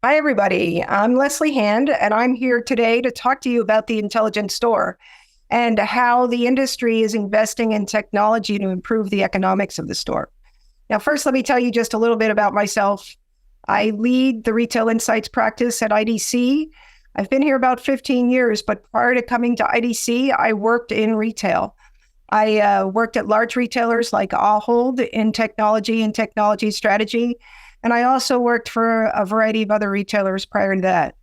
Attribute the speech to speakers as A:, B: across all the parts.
A: Hi, everybody. I'm Leslie Hand, and I'm here today to talk to you about the intelligent store and how the industry is investing in technology to improve the economics of the store. Now, first, let me tell you just a little bit about myself. I lead the retail insights practice at IDC. I've been here about 15 years, but prior to coming to IDC, I worked in retail. I worked at large retailers like Ahold in technology and technology strategy. And I also worked for a variety of other retailers prior to that.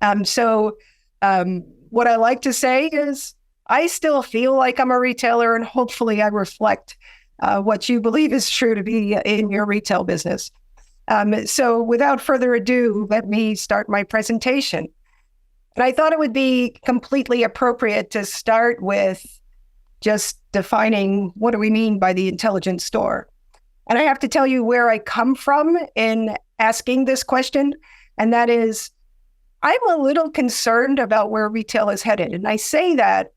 A: What I like to say is I still feel like I'm a retailer, and hopefully I reflect what you believe is true to be in your retail business. So without further ado, let me start my presentation. And I thought it would be completely appropriate to start with just defining what do we mean by the intelligent store. And I have to tell you where I come from in asking this question, and that is I'm a little concerned about where retail is headed. And I say that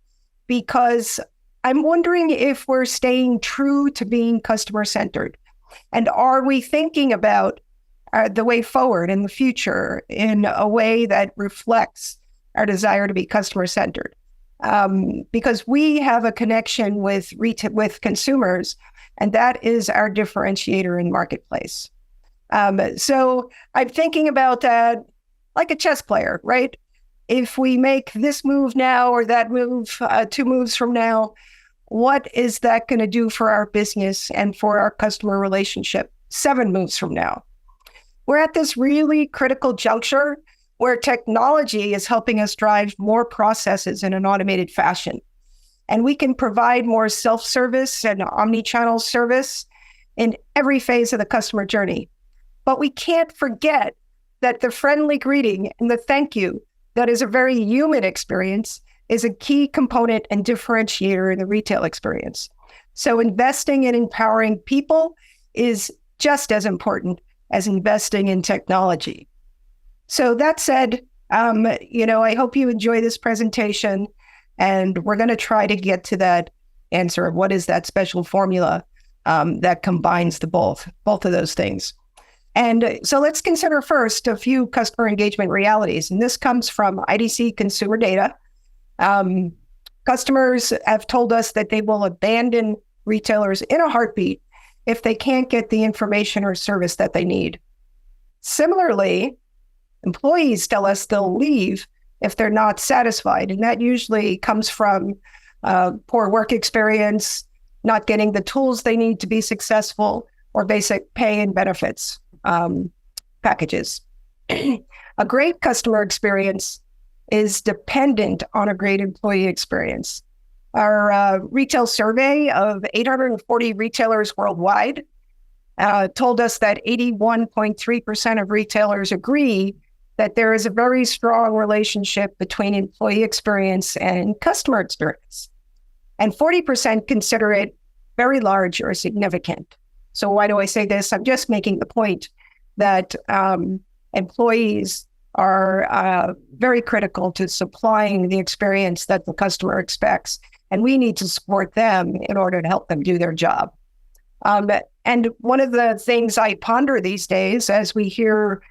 A: because I'm wondering if we're staying true to being customer-centered. And are we thinking about the way forward in the future in a way that reflects our desire to be customer-centered? Because we have a connection with consumers, and that is our differentiator in the marketplace. So I'm thinking about that like a chess player, right? If we make this move now or that move 2 moves from now, what is that going to do for our business and for our customer relationship 7 moves from now? We're at this really critical juncture where technology is helping us drive more processes in an automated fashion. And we can provide more self-service and omnichannel service in every phase of the customer journey. But we can't forget that the friendly greeting and the thank you that is a very human experience is a key component and differentiator in the retail experience. So investing in empowering people is just as important as investing in technology. So that said, I hope you enjoy this presentation, and we're going to try to get to that answer of what is that special formula that combines both of those things. And so let's consider first a few customer engagement realities. And this comes from IDC consumer data. Customers have told us that they will abandon retailers in a heartbeat if they can't get the information or service that they need. Similarly, employees tell us they'll leave if they're not satisfied. And that usually comes from poor work experience, not getting the tools they need to be successful, or basic pay and benefits packages. A great customer experience is dependent on a great employee experience. Our retail survey of 840 retailers worldwide told us that 81.3% of retailers agree that there is a very strong relationship between employee experience and customer experience. And 40% consider it very large or significant. So why do I say this? I'm just making the point that employees are very critical to supplying the experience that the customer expects. And we need to support them in order to help them do their job. And one of the things I ponder these days as we hear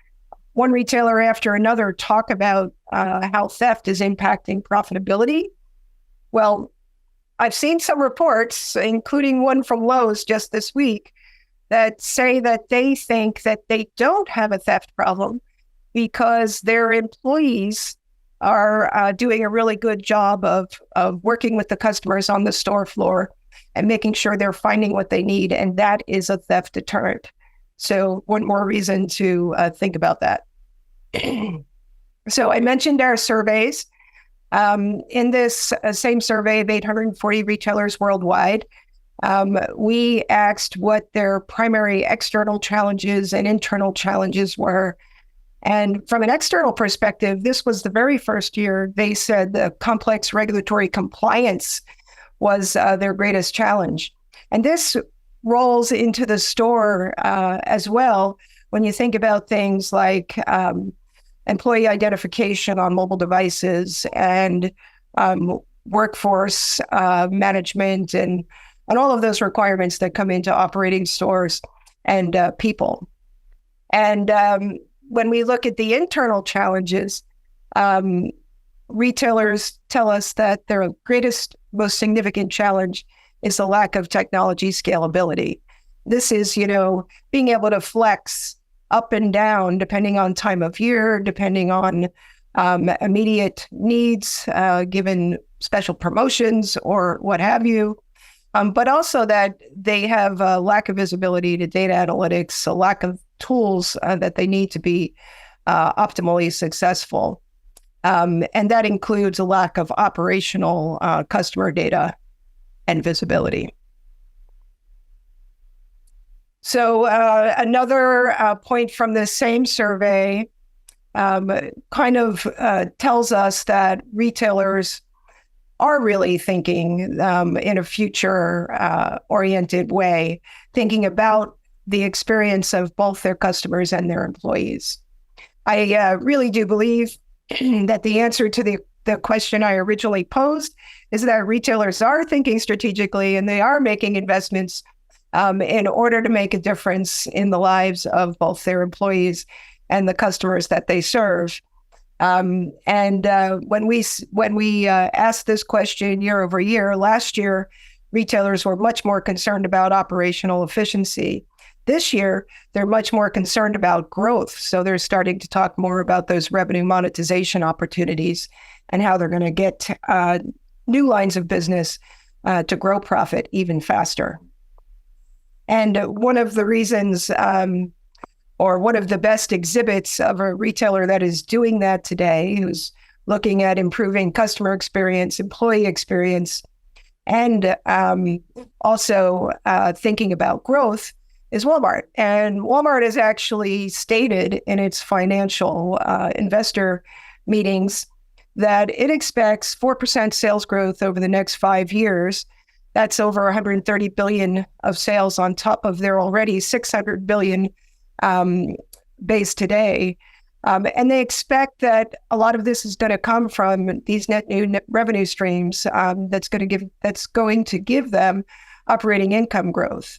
A: one retailer after another talk about how theft is impacting profitability. Well, I've seen some reports, including one from Lowe's just this week, that say that they think that they don't have a theft problem because their employees are doing a really good job of working with the customers on the store floor and making sure they're finding what they need. And that is a theft deterrent. So one more reason to think about that. So I mentioned our surveys. In this same survey of 840 retailers worldwide, we asked what their primary external challenges and internal challenges were. And from an external perspective, this was the very first year they said the complex regulatory compliance was their greatest challenge. And this rolls into the store as well when you think about things like employee identification on mobile devices and workforce management and all of those requirements that come into operating stores and people. And when we look at the internal challenges, retailers tell us that their greatest, most significant challenge is the lack of technology scalability. This is, being able to flex up and down depending on time of year, depending on immediate needs, given special promotions or what have you. But also that they have a lack of visibility to data analytics, a lack of tools that they need to be optimally successful. And that includes a lack of operational customer data and visibility. So another point from this same survey kind of tells us that retailers are really thinking in a future-oriented way, thinking about the experience of both their customers and their employees. I really do believe that the answer to the question I originally posed is that retailers are thinking strategically and they are making investments in order to make a difference in the lives of both their employees and the customers that they serve. When we asked this question year over year, last year, retailers were much more concerned about operational efficiency. This year, they're much more concerned about growth. So they're starting to talk more about those revenue monetization opportunities and how they're going to get new lines of business to grow profit even faster. And one of the reasons, or one of the best exhibits of a retailer that is doing that today, who's looking at improving customer experience, employee experience, and also thinking about growth, is Walmart. And Walmart has actually stated in its financial investor meetings that it expects 4% sales growth over the next 5 years. That's over $130 billion of sales on top of their already $600 billion base today. And they expect that a lot of this is going to come from these net new revenue streams that's going to give them operating income growth.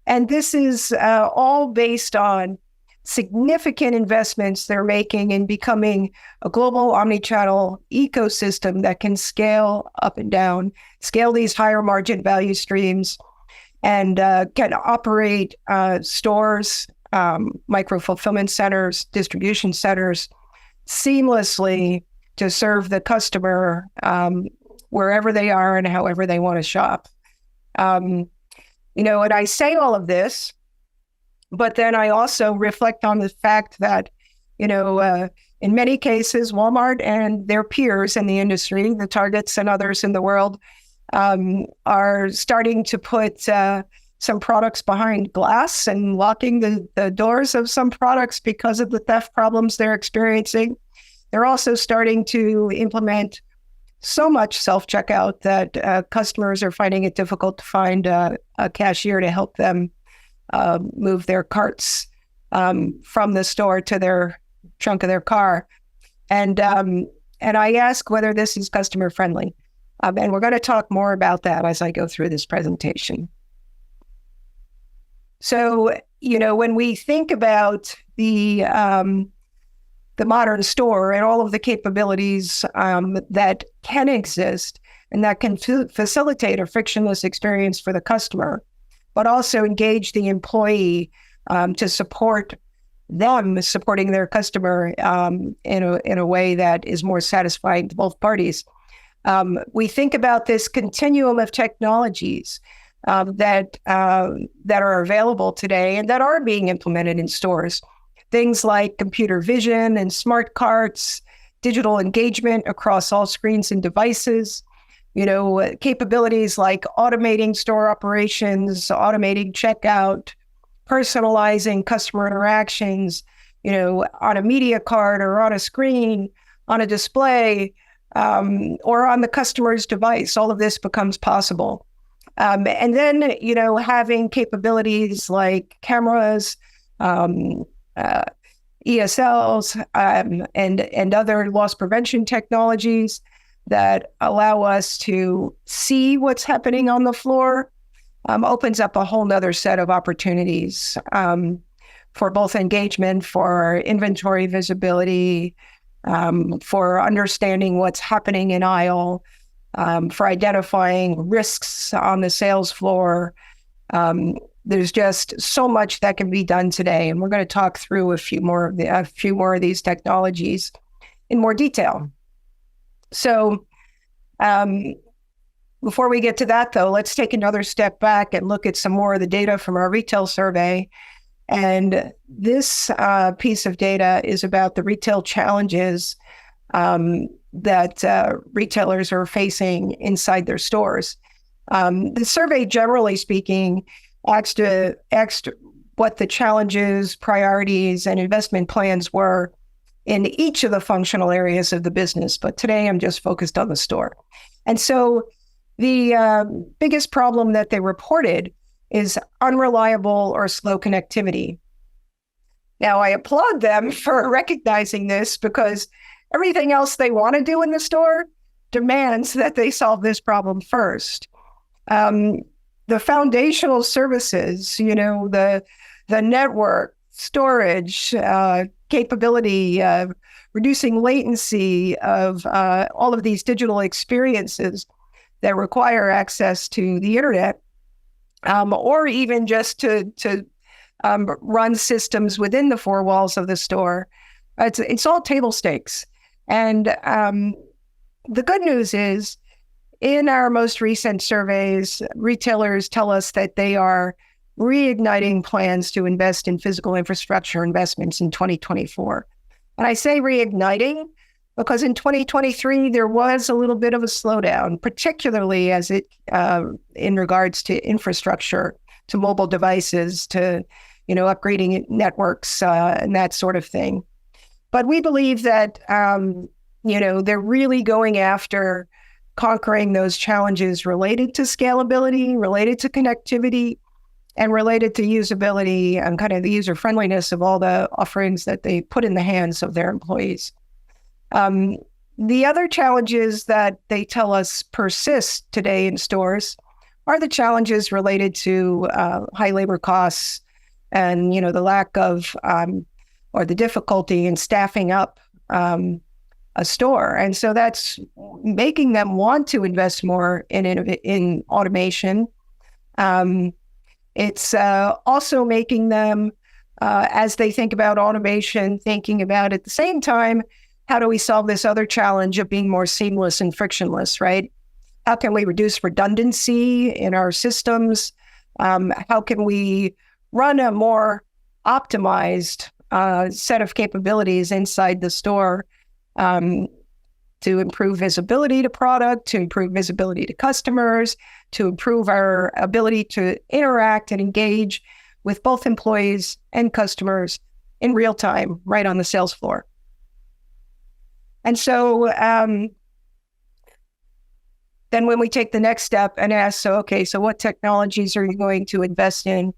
A: And this is all based on significant investments they're making in becoming a global omnichannel ecosystem that can scale up and down, scale these higher margin value streams, and can operate stores, micro-fulfillment centers, distribution centers seamlessly to serve the customer wherever they are and however they want to shop. And I say all of this, but then I also reflect on the fact that, in many cases, Walmart and their peers in the industry, the Targets and others in the world, are starting to put some products behind glass and locking the doors of some products because of the theft problems they're experiencing. They're also starting to implement so much self-checkout that customers are finding it difficult to find a cashier to help them move their carts from the store to their trunk of their car. And I ask whether this is customer friendly. And we're going to talk more about that as I go through this presentation. So, when we think about the modern store and all of the capabilities that can exist and that can facilitate a frictionless experience for the customer, but also engage the employee to support them supporting their customer in a way that is more satisfying to both parties. We think about this continuum of technologies that are available today and that are being implemented in stores. Things like computer vision and smart carts, digital engagement across all screens and devices, capabilities like automating store operations, automating checkout, personalizing customer interactions, on a media card or on a screen, on a display, or on the customer's device. All of this becomes possible. And then, having capabilities like cameras, ESLs, and other loss prevention technologies that allow us to see what's happening on the floor opens up a whole nother set of opportunities for both engagement, for inventory visibility, for understanding what's happening in aisle, for identifying risks on the sales floor. There's just so much that can be done today, and we're going to talk through a few more of these technologies in more detail. So, before we get to that, though, let's take another step back and look at some more of the data from our retail survey. And this piece of data is about the retail challenges that retailers are facing inside their stores. The survey, generally speaking, asked what the challenges, priorities, and investment plans were in each of the functional areas of the business. But today I'm just focused on the store. And so the biggest problem that they reported is unreliable or slow connectivity. Now, I applaud them for recognizing this because everything else they want to do in the store demands that they solve this problem first. The foundational services, the network, storage, capability, reducing latency of all of these digital experiences that require access to the internet, or even just to run systems within the four walls of the store. It's all table stakes. And the good news is, in our most recent surveys, retailers tell us that they are reigniting plans to invest in physical infrastructure investments in 2024. And I say reigniting because in 2023, there was a little bit of a slowdown, particularly as in regards to infrastructure, to mobile devices, to upgrading networks and that sort of thing. But we believe that they're really going after conquering those challenges related to scalability, related to connectivity, and related to usability and kind of the user friendliness of all the offerings that they put in the hands of their employees. The other challenges that they tell us persist today in stores are the challenges related to high labor costs and the lack of or the difficulty in staffing up a store. And so that's making them want to invest more in automation. It's also making them, as they think about automation, thinking about at the same time, how do we solve this other challenge of being more seamless and frictionless, right? How can we reduce redundancy in our systems? How can we run a more optimized set of capabilities inside the store to improve visibility to product, to improve visibility to customers, to improve our ability to interact and engage with both employees and customers in real time, right on the sales floor. And so then when we take the next step and ask, so what technologies are you going to invest in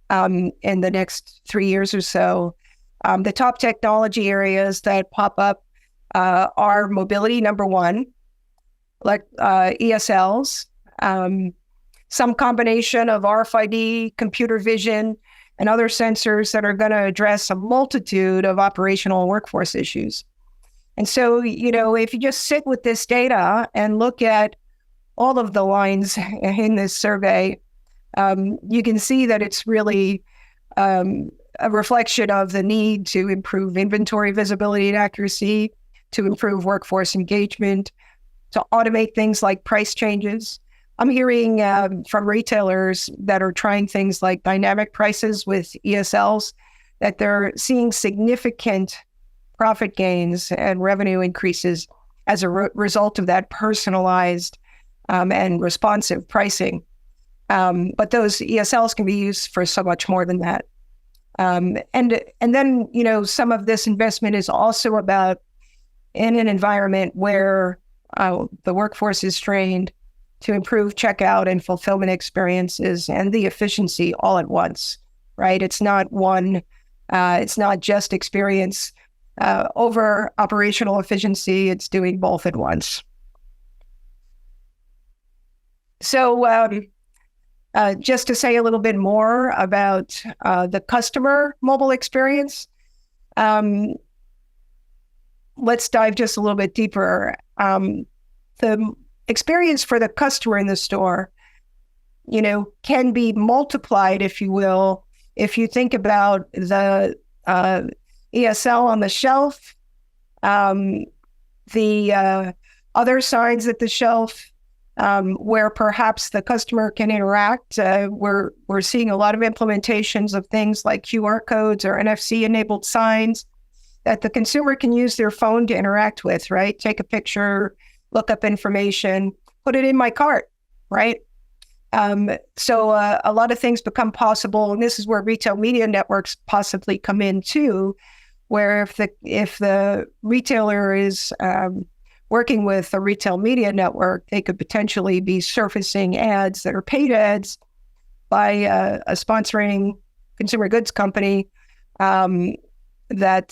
A: the next 3 years or so? The top technology areas that pop up are mobility, number one, like ESLs, some combination of RFID, computer vision, and other sensors that are going to address a multitude of operational workforce issues. And so, if you just sit with this data and look at all of the lines in this survey, you can see that it's really a reflection of the need to improve inventory visibility and accuracy, to improve workforce engagement, to automate things like price changes. I'm hearing from retailers that are trying things like dynamic prices with ESLs, that they're seeing significant profit gains and revenue increases as a result of that personalized and responsive pricing. But those ESLs can be used for so much more than that. And then, some of this investment is also about in an environment where the workforce is trained to improve checkout and fulfillment experiences and the efficiency all at once, right? It's not it's not just experience over operational efficiency, it's doing both at once. So Just to say a little bit more about the customer mobile experience, let's dive just a little bit deeper. The experience for the customer in the store, can be multiplied, if you will, if you think about the ESL on the shelf, the other signs at the shelf, where perhaps the customer can interact. We're seeing a lot of implementations of things like QR codes or NFC-enabled signs that the consumer can use their phone to interact with, right? Take a picture, look up information, put it in my cart, right? So a lot of things become possible, and this is where retail media networks possibly come in too, where if the retailer is working with a retail media network, they could potentially be surfacing ads that are paid ads by a sponsoring consumer goods company that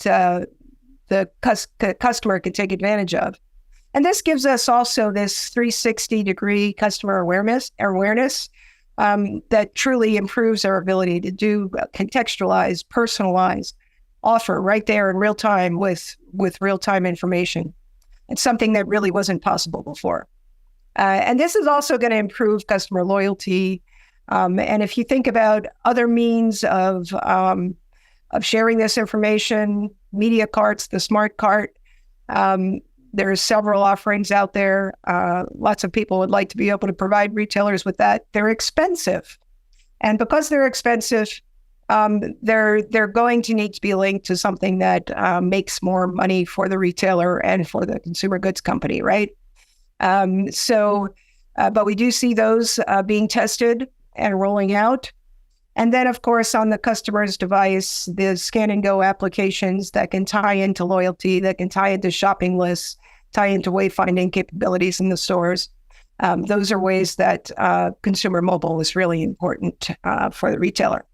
A: the customer could take advantage of. And this gives us also this 360-degree customer awareness that truly improves our ability to do contextualized, personalized offer right there in real time with real-time information. It's something that really wasn't possible before. And this is also going to improve customer loyalty. And if you think about other means of sharing this information, media carts, the smart cart, there's several offerings out there. Lots of people would like to be able to provide retailers with that. They're expensive. And because they're expensive, they're going to need to be linked to something that makes more money for the retailer and for the consumer goods company, right? But we do see those being tested and rolling out. And then, of course, on the customer's device, the scan and go applications that can tie into loyalty, that can tie into shopping lists, tie into wayfinding capabilities in the stores. Those are ways that consumer mobile is really important for the retailer.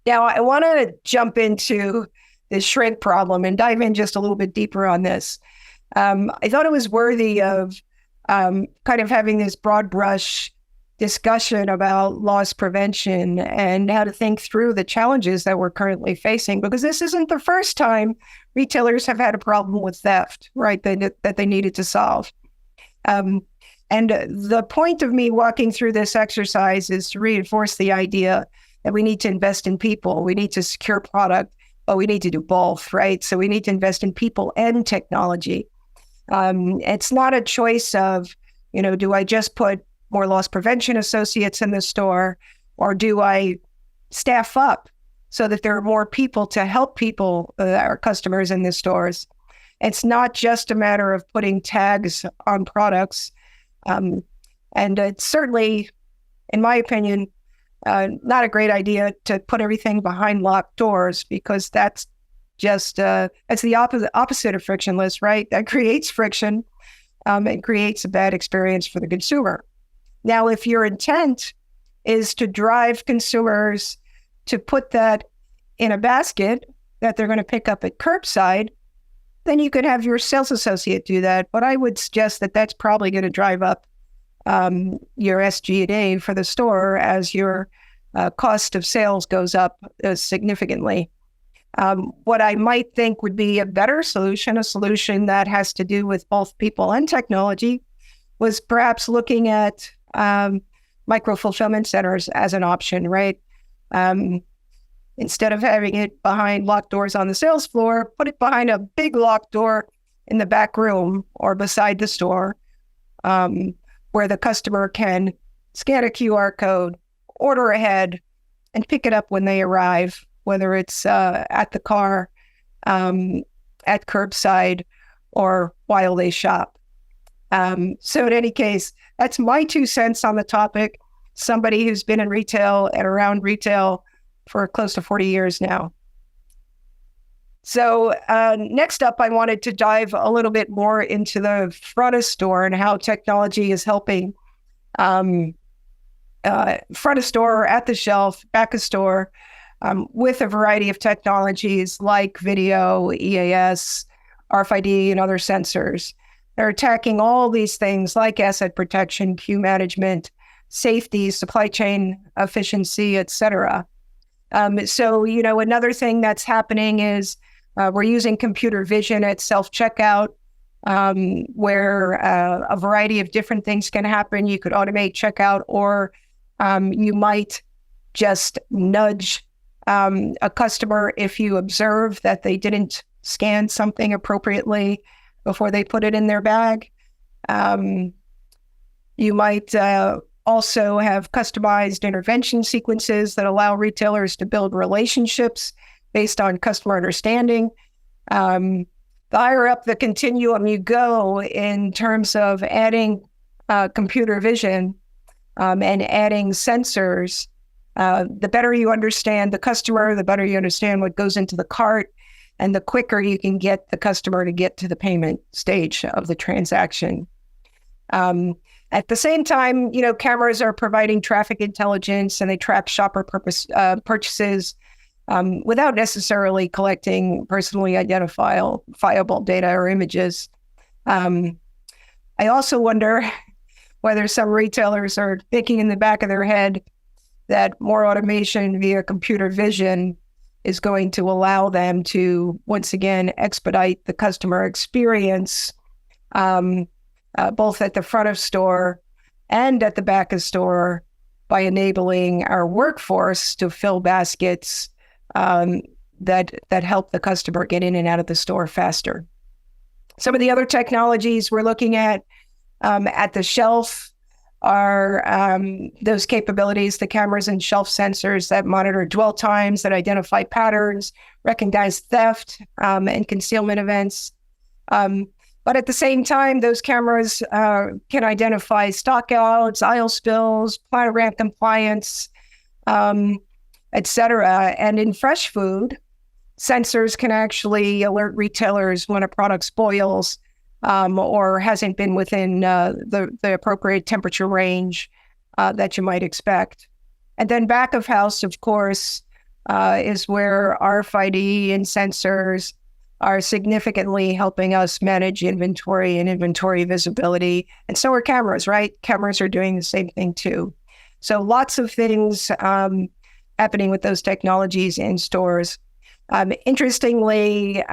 A: Now, I want to jump into the shrink problem and dive in just a little bit deeper on this. I thought it was worthy of kind of having this broad brush discussion about loss prevention and how to think through the challenges that we're currently facing, because this isn't the first time retailers have had a problem with theft, right, that they needed to solve. And the point of me walking through this exercise is to reinforce the idea that we need to invest in people, we need to secure product, but we need to do both, right? So we need to invest in people and technology. It's not a choice of, do I just put more loss prevention associates in the store, or do I staff up so that there are more people to help people, our customers in the stores? It's not just a matter of putting tags on products. And it's certainly, in my opinion, not a great idea to put everything behind locked doors, because that's just, it's the opposite of frictionless, right? That creates friction. It creates a bad experience for the consumer. Now, if your intent is to drive consumers to put that in a basket that they're going to pick up at curbside, then you could have your sales associate do that. But I would suggest that that's probably going to drive up your SG&A for the store as your cost of sales goes up significantly. What I might think would be a better solution, a solution that has to do with both people and technology, was perhaps looking at micro-fulfillment centers as an option, right? Instead of having it behind locked doors on the sales floor, put it behind a big locked door in the back room or beside the store, where the customer can scan a QR code, order ahead, and pick it up when they arrive, whether it's at the car, at curbside, or while they shop. So in any case, that's my 2 cents on the topic. Somebody who's been in retail and around retail for close to 40 years now. So next up, I wanted to dive a little bit more into the front of store and how technology is helping front of store, at the shelf, back of store, with a variety of technologies like video, EAS, RFID, and other sensors. They're attacking all these things like asset protection, queue management, safety, supply chain efficiency, et cetera. So, another thing that's happening is we're using computer vision at self-checkout, where a variety of different things can happen. You could automate checkout, or you might just nudge a customer if you observe that they didn't scan something appropriately before they put it in their bag. You might also have customized intervention sequences that allow retailers to build relationships based on customer understanding. The higher up the continuum you go in terms of adding computer vision and adding sensors, the better you understand the customer, the better you understand what goes into the cart, and the quicker you can get the customer to get to the payment stage of the transaction. At the same time, cameras are providing traffic intelligence, and they track shopper purchases without necessarily collecting personally identifiable data or images. I also wonder whether some retailers are thinking in the back of their head that more automation via computer vision is going to allow them to, once again, expedite the customer experience, both at the front of store and at the back of store, by enabling our workforce to fill baskets that help the customer get in and out of the store faster. Some of the other technologies we're looking at the shelf are those capabilities, the cameras and shelf sensors that monitor dwell times, that identify patterns, recognize theft and concealment events. But at the same time, those cameras can identify stockouts, aisle spills, planogram compliance, et cetera. And in fresh food, sensors can actually alert retailers when a product spoils or hasn't been within the appropriate temperature range that you might expect. And then back of house, of course, is where RFID and sensors are significantly helping us manage inventory and inventory visibility. And so are cameras, right? Cameras are doing the same thing too. So lots of things happening with those technologies in stores. Interestingly,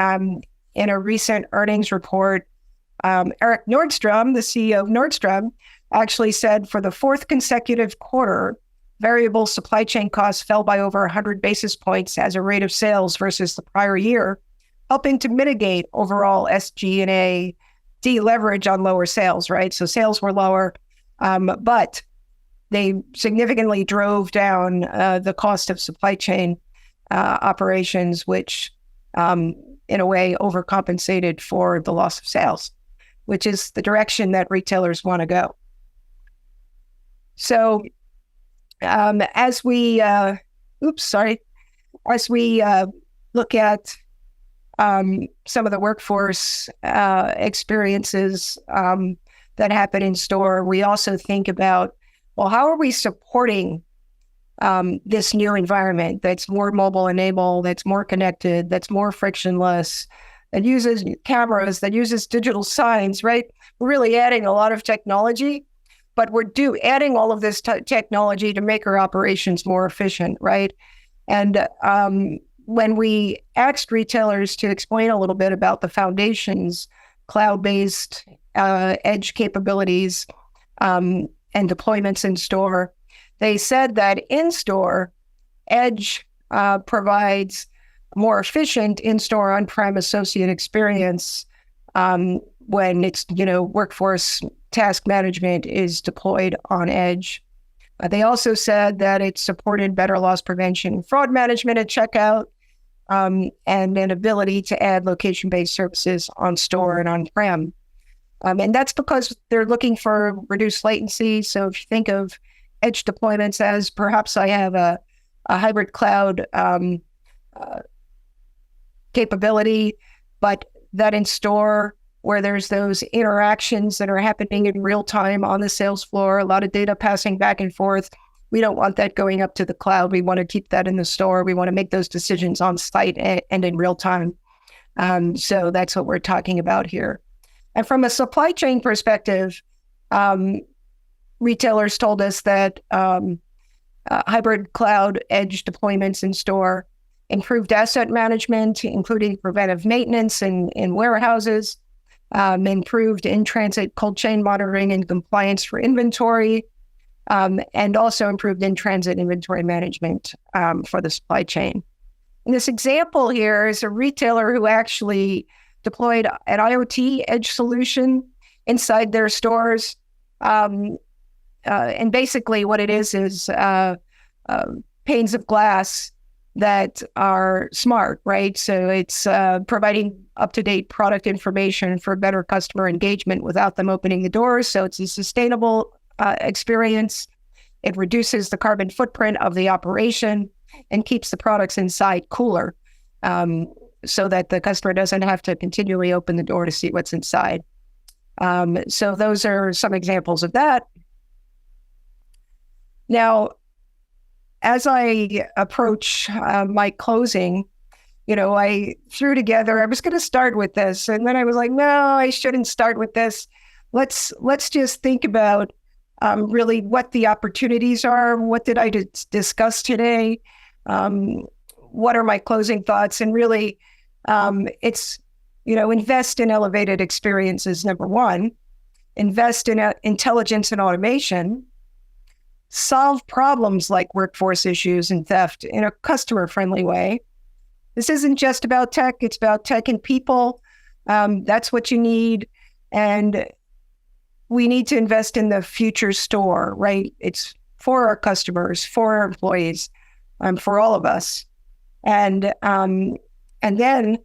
A: in a recent earnings report, Eric Nordstrom, the CEO of Nordstrom, actually said for the fourth consecutive quarter, variable supply chain costs fell by over 100 basis points as a rate of sales versus the prior year, helping to mitigate overall SG&A deleverage on lower sales, right? So sales were lower, but they significantly drove down the cost of supply chain operations, which in a way overcompensated for the loss of sales, which is the direction that retailers want to go. So as we look at some of the workforce experiences that happen in store, we also think about, well, how are we supporting this new environment that's more mobile enabled, that's more connected, that's more frictionless, that uses cameras, that uses digital signs, right? We're really adding a lot of technology, but we're adding all of this technology to make our operations more efficient, right? And when we asked retailers to explain a little bit about the foundations, cloud-based edge capabilities and deployments in store, they said that in store, edge provides more efficient in-store on-prem associate experience when it's, workforce task management is deployed on edge. They also said that it supported better loss prevention, fraud management at checkout, and an ability to add location-based services on store and on-prem. And that's because they're looking for reduced latency. So if you think of edge deployments as perhaps I have a hybrid cloud capability, but that in store where there's those interactions that are happening in real time on the sales floor, a lot of data passing back and forth. We don't want that going up to the cloud. We want to keep that in the store. We want to make those decisions on site and in real time. So that's what we're talking about here. And from a supply chain perspective, retailers told us that hybrid cloud edge deployments in store, improved asset management, including preventive maintenance in warehouses, improved in-transit cold chain monitoring and compliance for inventory, and also improved in-transit inventory management for the supply chain. And this example here is a retailer who actually deployed an IoT edge solution inside their stores. And basically what it is panes of glass that are smart, right? So it's providing up-to-date product information for better customer engagement without them opening the doors. So it's a sustainable experience. It reduces the carbon footprint of the operation and keeps the products inside cooler, so that the customer doesn't have to continually open the door to see what's inside. So those are some examples of that. Now, as I approach my closing, I threw together, I was going to start with this, and then I was like, no, I shouldn't start with this. Let's just think about really what the opportunities are. What did I discuss today? What are my closing thoughts? And really, it's, invest in elevated experiences, number one. Invest in intelligence and automation. Solve problems like workforce issues and theft in a customer-friendly way. This isn't just about tech, it's about tech and people. That's what you need. And we need to invest in the future store, right? It's for our customers, for our employees, for all of us. And then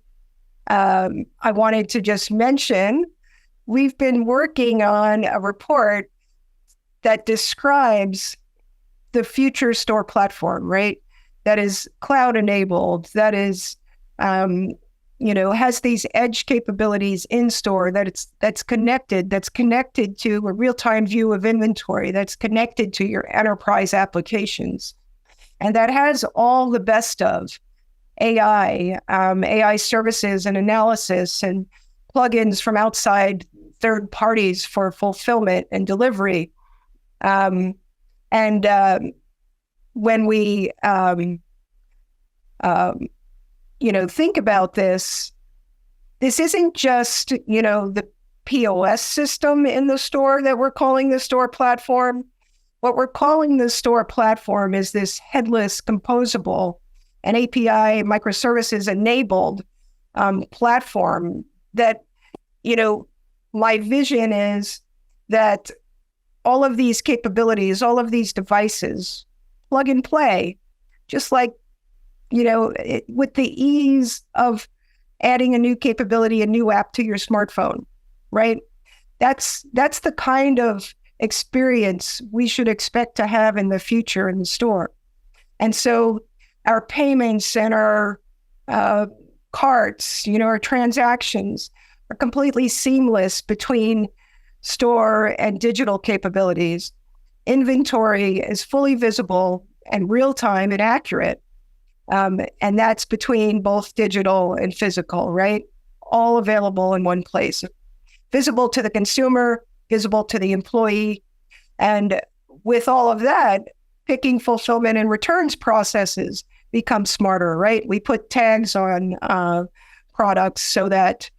A: I wanted to just mention, we've been working on a report that describes the future store platform, right? That is cloud enabled, that is, has these edge capabilities in store, that's connected to a real-time view of inventory, that's connected to your enterprise applications. And that has all the best of AI services and analysis and plugins from outside third parties for fulfillment and delivery. When we, think about this isn't just, the POS system in the store that we're calling the store platform. What we're calling the store platform is this headless, composable, and API microservices enabled platform that, my vision is that all of these capabilities, all of these devices, plug and play, just like, with the ease of adding a new capability, a new app to your smartphone, right? That's the kind of experience we should expect to have in the future in the store. And so our payments and our carts, our transactions are completely seamless between store and digital capabilities. Inventory is fully visible and real-time and accurate. And that's between both digital and physical, right? All available in one place. Visible to the consumer, visible to the employee. And with all of that, picking, fulfillment, and returns processes become smarter, right? We put tags on products so that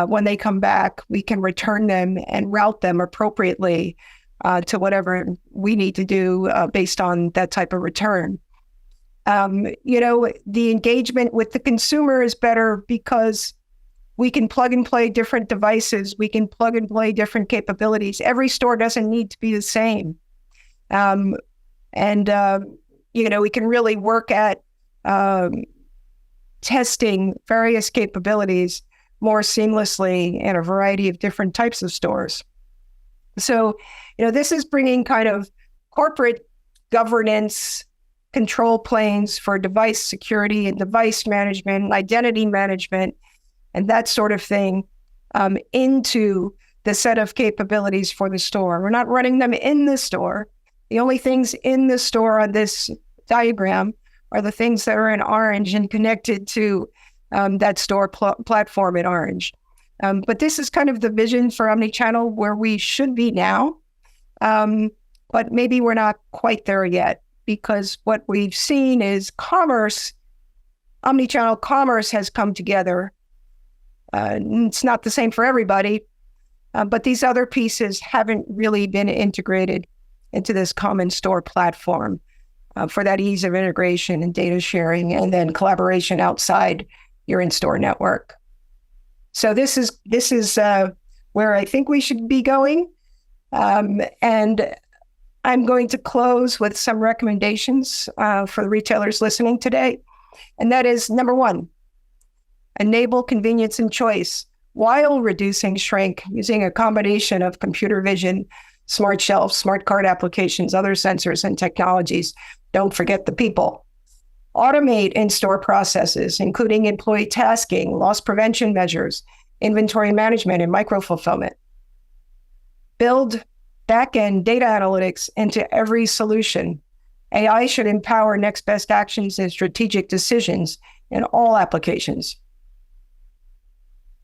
A: when they come back, we can return them and route them appropriately to whatever we need to do based on that type of return. The engagement with the consumer is better because we can plug and play different devices. We can plug and play different capabilities. Every store doesn't need to be the same. We can really work at testing various capabilities more seamlessly in a variety of different types of stores. So, this is bringing kind of corporate governance control planes for device security and device management, and identity management, and that sort of thing into the set of capabilities for the store. We're not running them in the store. The only things in the store on this diagram are the things that are in orange and connected to that store platform in orange. But this is kind of the vision for Omnichannel, where we should be now. but maybe we're not quite there yet, because what we've seen is omnichannel commerce has come together. It's not the same for everybody, but these other pieces haven't really been integrated into this common store platform for that ease of integration and data sharing, and then collaboration outside your in-store network. So this is where I think we should be going. And I'm going to close with some recommendations for the retailers listening today. And that is, number one, enable convenience and choice while reducing shrink using a combination of computer vision, smart shelves, smart cart applications, other sensors and technologies. Don't forget the people. Automate in-store processes, including employee tasking, loss prevention measures, inventory management, and micro-fulfillment. Build back-end data analytics into every solution. AI should empower next best actions and strategic decisions in all applications.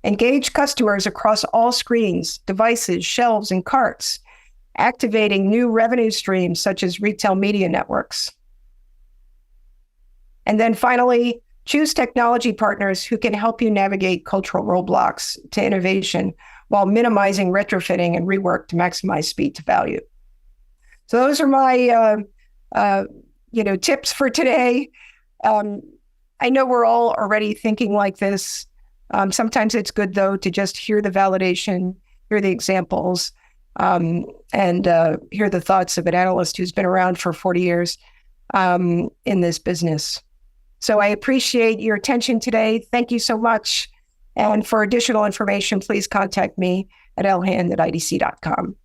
A: Engage customers across all screens, devices, shelves, and carts, activating new revenue streams such as retail media networks. And then finally, choose technology partners who can help you navigate cultural roadblocks to innovation while minimizing retrofitting and rework to maximize speed to value. So those are my tips for today. I know we're all already thinking like this. Sometimes it's good, though, to just hear the validation, hear the examples, and hear the thoughts of an analyst who's been around for 40 years in this business. So I appreciate your attention today. Thank you so much. And for additional information, please contact me at lhand@idc.com.